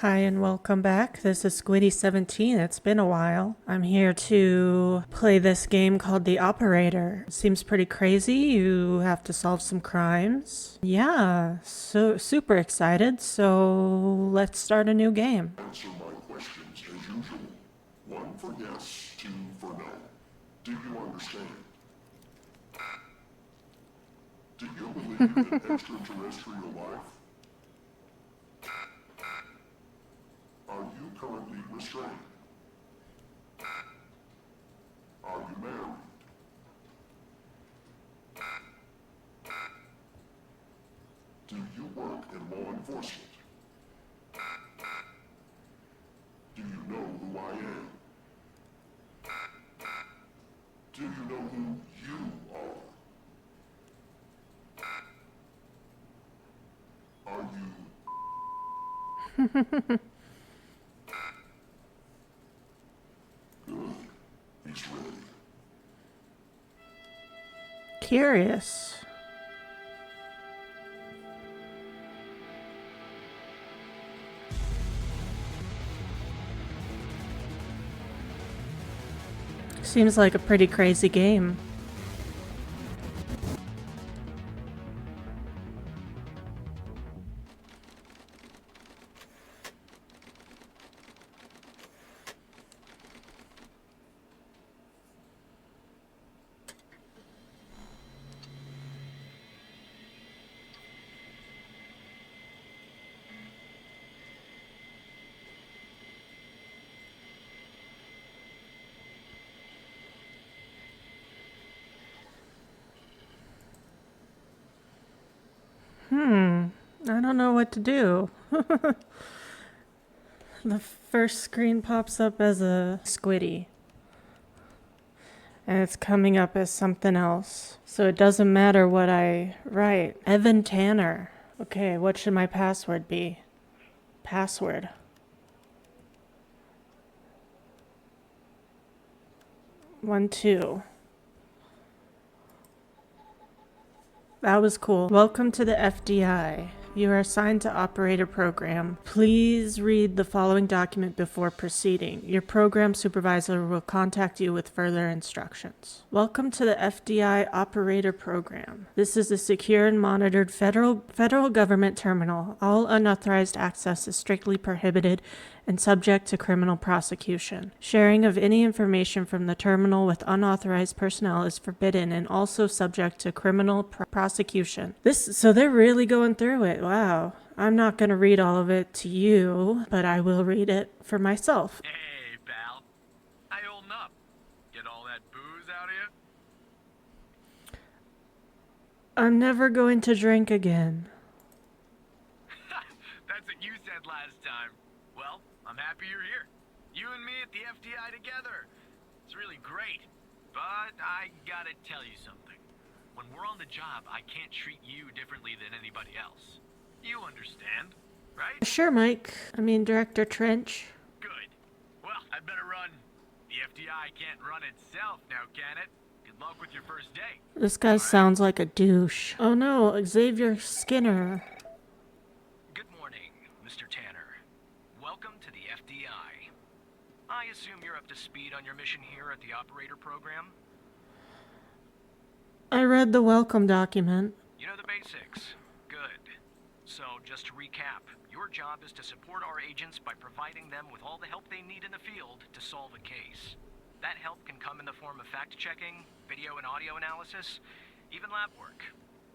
Hi and welcome back. This is Squiddy17. It's been a while. I'm here to play this game called The Operator. It seems pretty crazy. You have to solve some crimes. Yeah, so super excited. So let's start a new game. Answer my questions as usual. One for yes, two for no. Do you understand? Do you believe in extraterrestrial life? Are you currently restrained? Are you married? Do you work in law enforcement? Do you know who I am? Do you know who you are? Are you... Good. He's ready. Curious. Seems like a pretty crazy game. I don't know what to do. The first screen pops up as a squiddy. And it's coming up as something else. So it doesn't matter what I write. Evan Tanner. Okay, what should my password be? Password. One, two. That was cool. Welcome to the FDI. You are assigned to Operator Program. Please read the following document before proceeding. Your program supervisor will contact you with further instructions. Welcome to the FDI Operator Program. This is a secure and monitored federal government terminal. All unauthorized access is strictly prohibited and subject to criminal prosecution. Sharing of any information from the terminal with unauthorized personnel is forbidden and also subject to criminal prosecution. So they're really going through it. Wow. I'm not going to read all of it to you, but I will read it for myself. Hey, pal. How you holding up? Get all that booze out of you? I'm never going to drink again. That's what you said last time. Well, I'm happy you're here. You and me at the FDI together. It's really great. But I gotta tell you something. When we're on the job, I can't treat you differently than anybody else. You understand, right? Sure, Mike. I mean, Director Trench. Good. Well, I better run. The FDI can't run itself now, can it? Good luck with your first day. This guy sounds like a douche. Oh no, Xavier Skinner. Good morning, Mr. Tanner. Welcome to the FDI. I assume you're up to speed on your mission here at the Operator Program? I read the welcome document. You know the basics. Good. So, just to recap, your job is to support our agents by providing them with all the help they need in the field to solve a case. That help can come in the form of fact-checking, video and audio analysis, even lab work.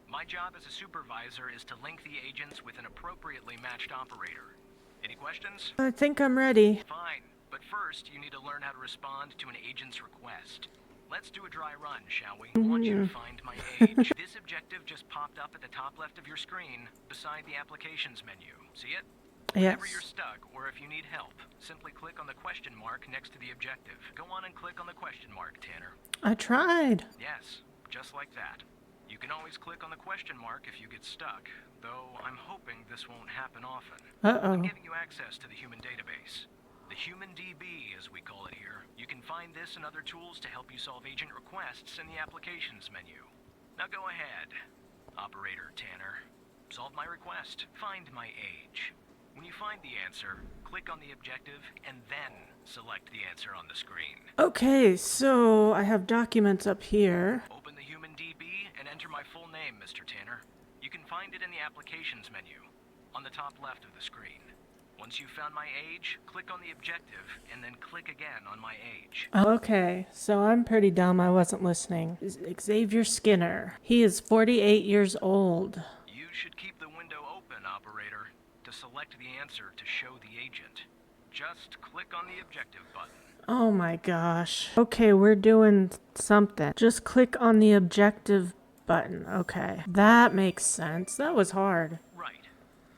My job as a supervisor is to link the agents with an appropriately matched operator. Any questions? I think I'm ready. Fine, but first you need to learn how to respond to an agent's request. Let's do a dry run, shall we? I want you to find my age. This objective just popped up at the top left of your screen, beside the applications menu. See it? Yes. Whenever you're stuck, or if you need help, simply click on the question mark next to the objective. Go on and click on the question mark, Tanner. I tried. Yes, just like that. You can always click on the question mark if you get stuck, though I'm hoping this won't happen often. Uh-oh. I'm giving you access to the human database. The Human DB, as we call it here. You can find this and other tools to help you solve agent requests in the applications menu. Now go ahead, Operator Tanner. Solve my request. Find my age. When you find the answer, click on the objective and then select the answer on the screen. Okay, so I have documents up here. Open the Human DB and enter my full name, Mr. Tanner. You can find it in the Applications menu, on the top left of the screen. Once you've found my age, click on the objective, and then click again on my age. Okay, so I'm pretty dumb. I wasn't listening. Xavier Skinner. He is 48 years old. You should keep the window open, operator, to select the answer to show the agent. Just click on the objective button. Oh my gosh. Okay, we're doing something. Just click on the objective button. Okay, that makes sense. That was hard. Right.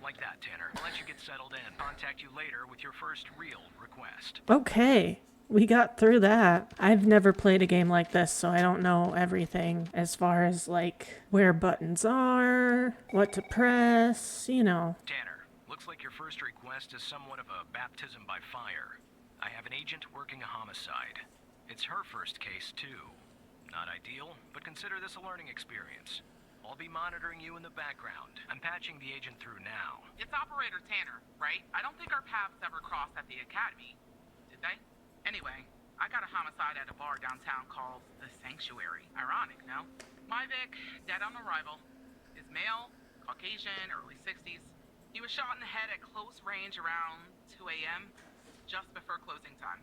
Like that, Tanner. I'll let you get settled in. Contact you later with your first real request. Okay, we got through that. I've never played a game like this, so I don't know everything as far as like where buttons are, what to press, you know. Tanner, looks like your first request is somewhat of a baptism by fire. I have an agent working a homicide. It's her first case, too. Not ideal, but consider this a learning experience. I'll be monitoring you in the background. I'm patching the agent through now. It's Operator Tanner, right? I don't think our paths ever crossed at the academy. Did they? Anyway, I got a homicide at a bar downtown called The Sanctuary. Ironic, no? My Vic, dead on arrival. Is male, Caucasian, early 60s. He was shot in the head at close range around 2 a.m., just before closing time.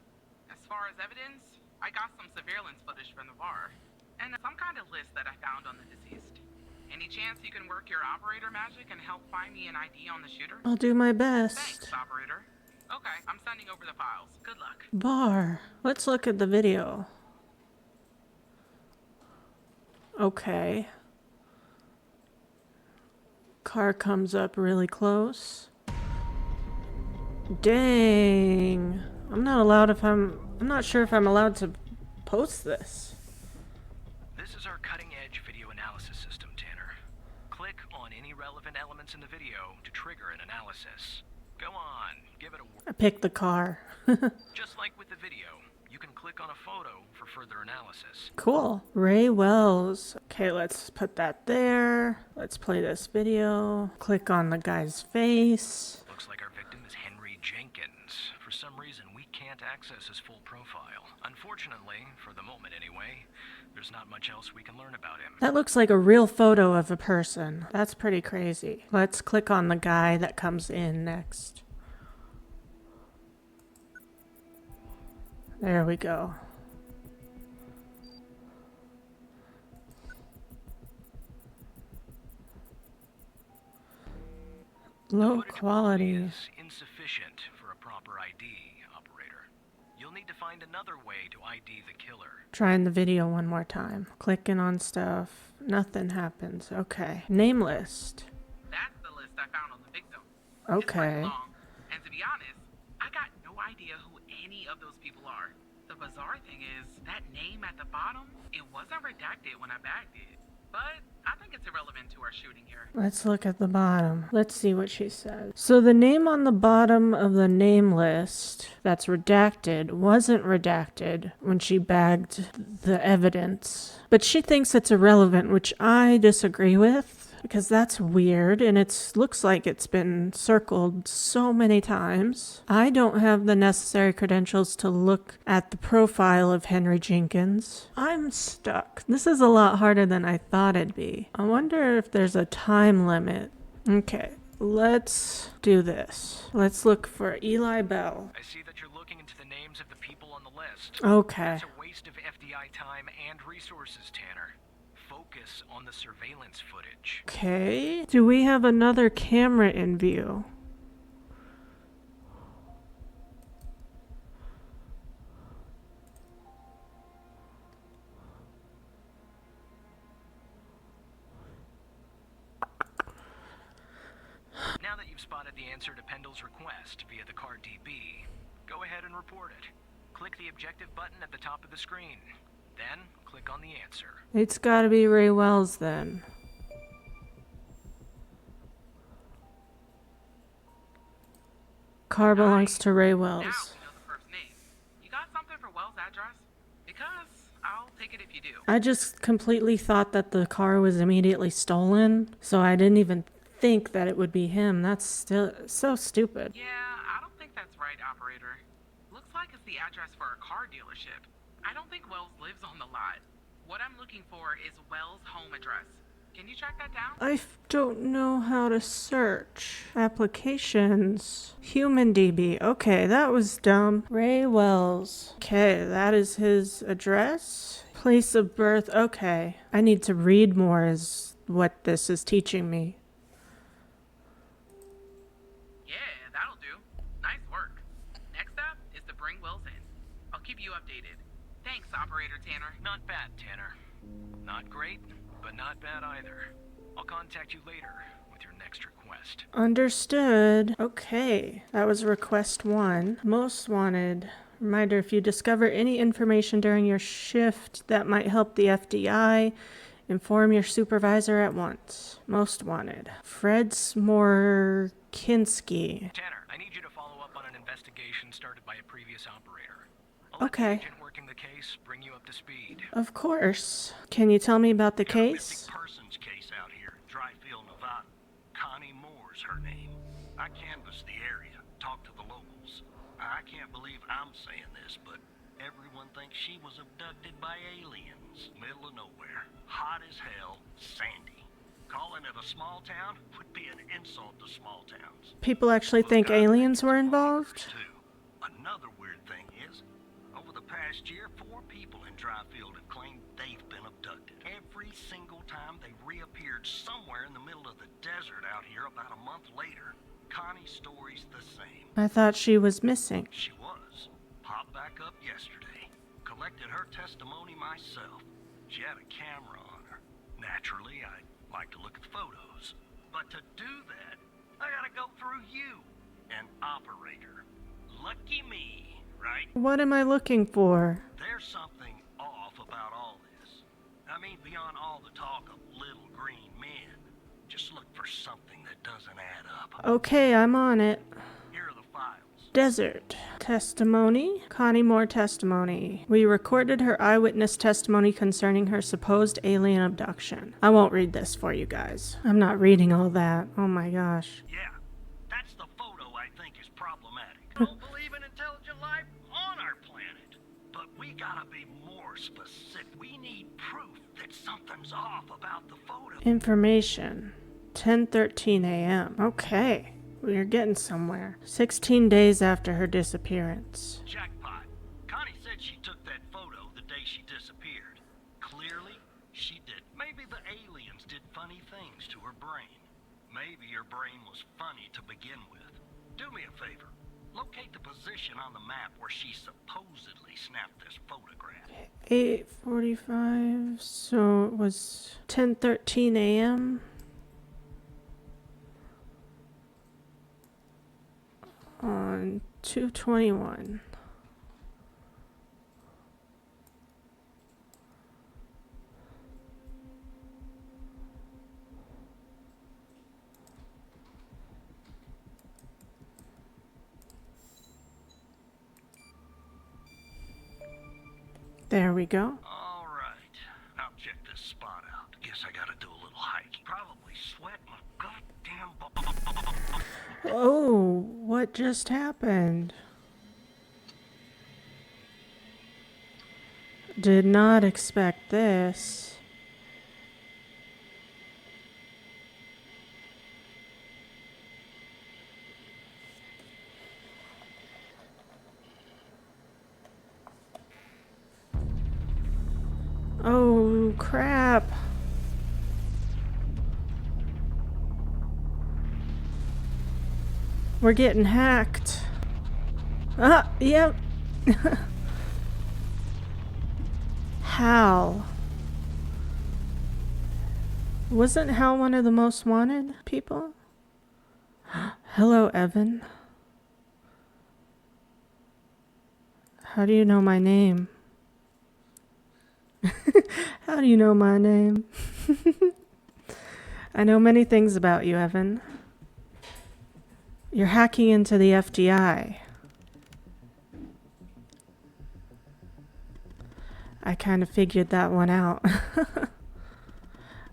As far as evidence, I got some surveillance footage from the bar, and some kind of list that I found on the deceased. Any chance you can work your operator magic and help find me an ID on the shooter? I'll do my Thanks, best. operator. Okay, I'm sending over the files. Good luck. Bar. Let's look at the video. Okay. Car comes up really close. Dang. I'm not sure if I'm allowed to post this. This is our cutting-edge video analysis system, Tanner. Click on any relevant elements in the video to trigger an analysis. Go on, give it a whirl. I picked the car. Just like with the video, you can click on a photo for further analysis. Cool. Ray Wells. Okay, let's put that there. Let's play this video. Click on the guy's face. Looks like our victim is Henry Jenkins. For some reason, we can't access his full profile. Unfortunately, for the moment anyway, there's not much else we can learn about him. That looks like a real photo of a person. That's pretty crazy. Let's click on the guy that comes in next. There we go. Low Footage quality. is insufficient for a proper ID, operator. You'll need to find another way to ID the killer. Trying the video one more time. Clicking on stuff. Nothing happens. Okay. Name list. That's the list I found on the victim. It's Okay. pretty long, and to be honest, I got no idea who any of those people are. The bizarre thing is, that name at the bottom, it wasn't redacted when I bagged it. But I think it's irrelevant to our shooting here. Let's look at the bottom. Let's see what she says. So the name on the bottom of the name list that's redacted wasn't redacted when she bagged the evidence. But she thinks it's irrelevant, which I disagree with. Because that's weird, and it looks like it's been circled so many times. I don't have the necessary credentials to look at the profile of Henry Jenkins. I'm stuck. This is a lot harder than I thought it'd be. I wonder if there's a time limit. Okay, let's do this. Let's look for Eli Bell. I see that you're looking into the names of the people on the list. Okay. That's a waste of FDI time and resources, Tanner. Focus on the surveillance footage. Okay. Do we have another camera in view? Now that you've spotted the answer to Pendle's request via the car DB, go ahead and report it. Click the objective button at the top of the screen. Then, click on the answer. It's gotta be Ray Wells then. Car belongs to Ray Now Wells. we know the first name. You got something for Wells' address? Because I'll take it if you do. I just completely thought that the car was immediately stolen, so I didn't even think that it would be him. That's still so stupid. Yeah, I don't think that's right, operator. Looks like it's the address for a car dealership. I don't think Wells lives on the lot. What I'm looking for is Wells' home address. Can you track that down? Don't know how to search. Applications. Human DB. Okay, that was dumb. Ray Wells. Okay, that is his address. Place of birth. Okay. I need to read more is what this is teaching me. Yeah, that'll do. Nice work. Next up is to bring Wells in. I'll keep you updated. Thanks, Operator Tanner. Not bad, Tanner. Not great, but not bad either. I'll contact you later with your next request. Understood. Okay, that was request 1. Most wanted. Reminder, if you discover any information during your shift that might help the FDI, inform your supervisor at once. Most wanted. Fred Smorkinski. Tanner, I need you to follow up on an investigation started by a previous operator. I'll let the Okay. agent working the case bring you up to speed. Of course. Can you tell me about the Got a case? missing persons case out here, Dryfield, Nevada. Connie Moore's her name. I canvassed the area, talked to the locals. I can't believe I'm saying this, but everyone thinks she was abducted by aliens. Middle of nowhere, hot as hell, sandy. Calling it a small town would be an insult to small towns. People actually think aliens were involved? Too. Another weird thing is, over the past year, 4 people in Dryfield have claimed they've been abducted. Every single time they reappeared somewhere in the middle of the desert out here about a month later. Connie's story's the same. I thought she was missing. She was. Popped back up yesterday. Collected her testimony myself. She had a camera on her. Naturally, I'd like to look at the photos. But to do that, I gotta go through you, an operator. Lucky me, right? What am I looking for? There's something off about all this. I mean, beyond all the talk of little green men. Just look for something that doesn't add up. Okay, I'm on it. Here are the files. Desert. Testimony. Connie Moore testimony. We recorded her eyewitness testimony concerning her supposed alien abduction. I won't read this for you guys. I'm not reading all that. Oh my gosh. Yeah, that's the photo I think is problematic. Don't believe in intelligent life on our planet. But we gotta be more specific. We need proof that something's off about the photo. Information. 10:13 a.m. Okay. We are getting somewhere. 16 days after her disappearance. Jackpot. Connie said she took that photo the day she disappeared. Clearly, she did. Maybe the aliens did funny things to her brain. Maybe her brain was funny to begin with. Do me a favor. Locate the position on the map where she supposedly snapped this photograph. 8:45. So it was 10:13 a.m. on 2/21. There we go. All right. I'll check this spot out. Guess I gotta do a little hiking. Probably sweat my goddamn Oh, what just happened? Did not expect this. Oh, crap. We're getting hacked. Ah, yep. Hal. Wasn't Hal one of the most wanted people? Hello, Evan. How do you know my name? How do you know my name? I know many things about you, Evan. You're hacking into the FDI. I kind of figured that one out.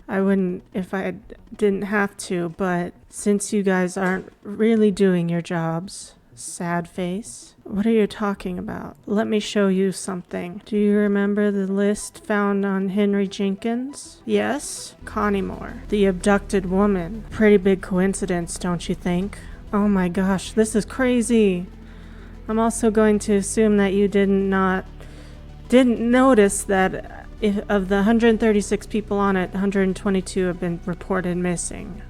I wouldn't if I didn't have to, but since you guys aren't really doing your jobs, sad face. What are you talking about? Let me show you something. Do you remember the list found on Henry Jenkins? Yes? Connie Moore, the abducted woman. Pretty big coincidence, don't you think? Oh my gosh, this is crazy. I'm also going to assume that you didn't notice that of the 136 people on it, 122 have been reported missing.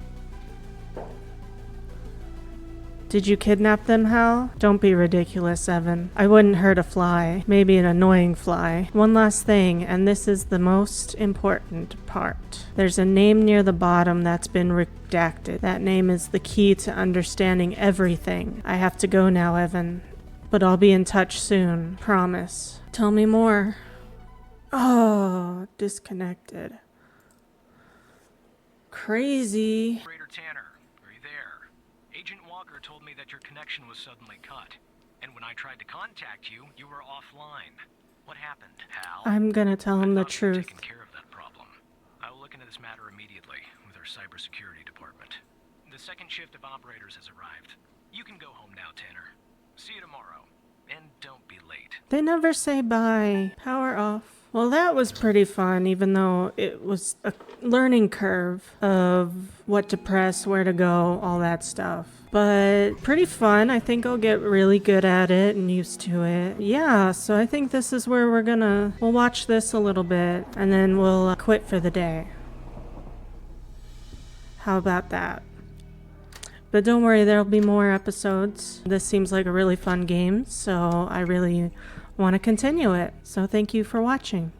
Did you kidnap them, Hal? Don't be ridiculous, Evan. I wouldn't hurt a fly. Maybe an annoying fly. One last thing, and this is the most important part. There's a name near the bottom that's been redacted. That name is the key to understanding everything. I have to go now, Evan. But I'll be in touch soon. Promise. Tell me more. Oh, disconnected. Crazy. Operator Tanner, are you there? Agent Walker told me that your connection was suddenly cut. And when I tried to contact you, you were offline. What happened, Hal? I'm gonna tell him the I thought we were truth. taking care of that problem. I will look into this matter immediately with our cybersecurity department. The second shift of operators has arrived. You can go home now, Tanner. See you tomorrow. And don't be late. They never say bye. Power off. Well, that was pretty fun, even though it was a learning curve of what to press, where to go, all that stuff. But pretty fun. I think I'll get really good at it and used to it. Yeah, so I think this is where we'll watch this a little bit, and then we'll quit for the day. How about that? But don't worry, there'll be more episodes. This seems like a really fun game, so I really want to continue it. So thank you for watching.